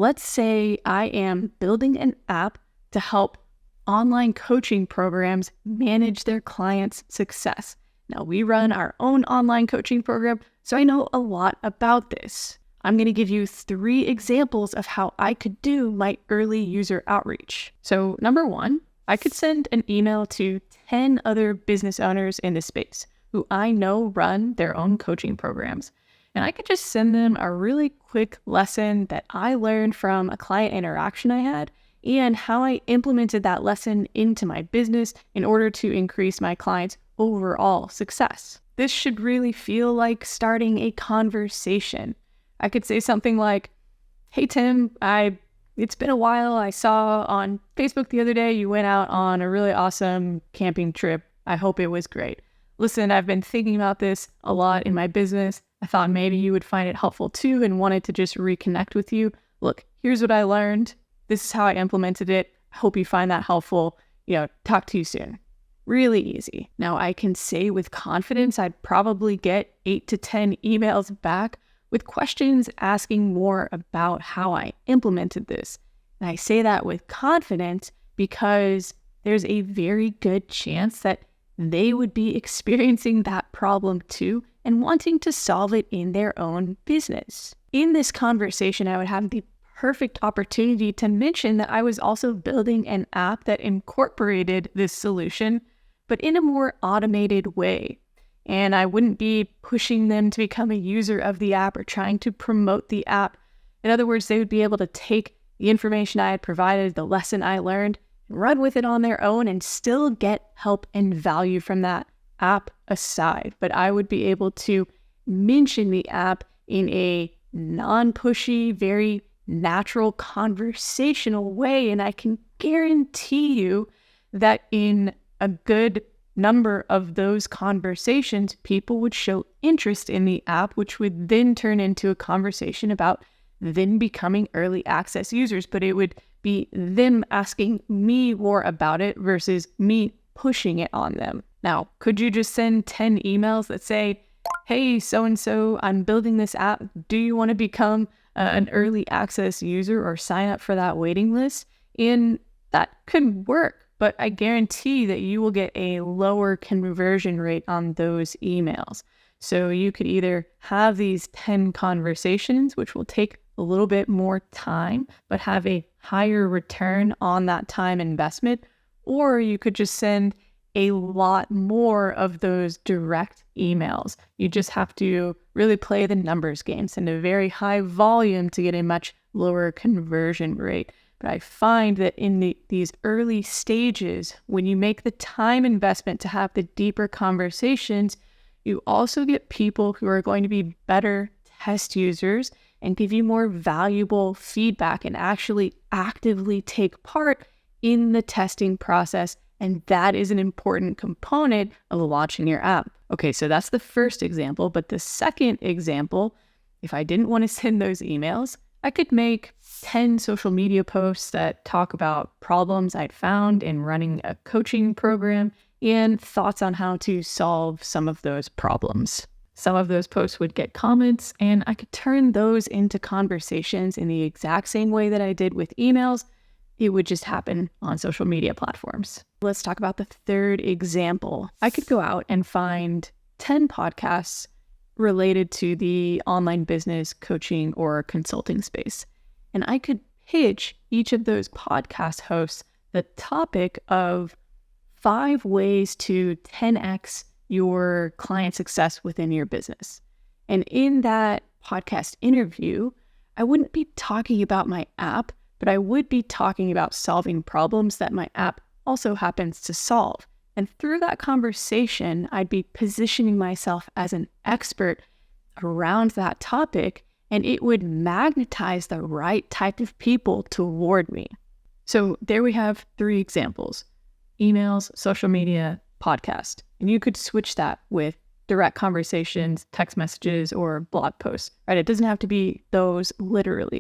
let's say I am building an app to help online coaching programs manage their clients' success. Now, we run our own online coaching program, so I know a lot about this. I'm going to give you 3 examples of how I could do my early user outreach. So number 1, I could send an email to 10 other business owners in the space who I know run their own coaching programs. And I could just send them a really quick lesson that I learned from a client interaction I had and how I implemented that lesson into my business in order to increase my clients' overall success. This should really feel like starting a conversation. I could say something like, "Hey Tim, it's been a while. I saw on Facebook the other day you went out on a really awesome camping trip. I hope it was great. Listen, I've been thinking about this a lot in my business. I thought maybe you would find it helpful too and wanted to just reconnect with you. Look, here's what I learned. This is how I implemented it. I hope you find that helpful. Talk to you soon." Really easy. Now, I can say with confidence I'd probably get 8 to 10 emails back with questions asking more about how I implemented this. And I say that with confidence because there's a very good chance that they would be experiencing that problem too and wanting to solve it in their own business. In this conversation, I would have the perfect opportunity to mention that I was also building an app that incorporated this solution, but in a more automated way. And I wouldn't be pushing them to become a user of the app or trying to promote the app. In other words, they would be able to take the information I had provided, the lesson I learned, and run with it on their own and still get help and value from that app aside. But I would be able to mention the app in a non-pushy, very natural conversational way. And I can guarantee you that in a good number of those conversations, people would show interest in the app, which would then turn into a conversation about them becoming early access users. But it would be them asking me more about it versus me pushing it on them. Now, could you just send 10 emails that say, "Hey, so-and-so, I'm building this app. Do you want to become an early access user or sign up for that waiting list?" And that could work, but I guarantee that you will get a lower conversion rate on those emails. So you could either have these 10 conversations, which will take a little bit more time, but have a higher return on that time investment, or you could just send a lot more of those direct emails. You just have to really play the numbers game, send a very high volume to get a much lower conversion rate. But I find that in these early stages, when you make the time investment to have the deeper conversations, you also get people who are going to be better test users and give you more valuable feedback and actually actively take part in the testing process. And that is an important component of launching your app. Okay, so that's the first example. But the second example, if I didn't want to send those emails, I could make 10 social media posts that talk about problems I'd found in running a coaching program and thoughts on how to solve some of those problems. Some of those posts would get comments, and I could turn those into conversations in the exact same way that I did with emails. It would just happen on social media platforms. Let's talk about the third example. I could go out and find 10 podcasts related to the online business coaching or consulting space. And I could pitch each of those podcast hosts the topic of 5 ways to 10x your client success within your business. And in that podcast interview, I wouldn't be talking about my app, but I would be talking about solving problems that my app also happens to solve. And through that conversation, I'd be positioning myself as an expert around that topic, and it would magnetize the right type of people toward me. So there we have 3 examples: emails, social media, podcast. And you could switch that with direct conversations, text messages, or blog posts, right? It doesn't have to be those literally.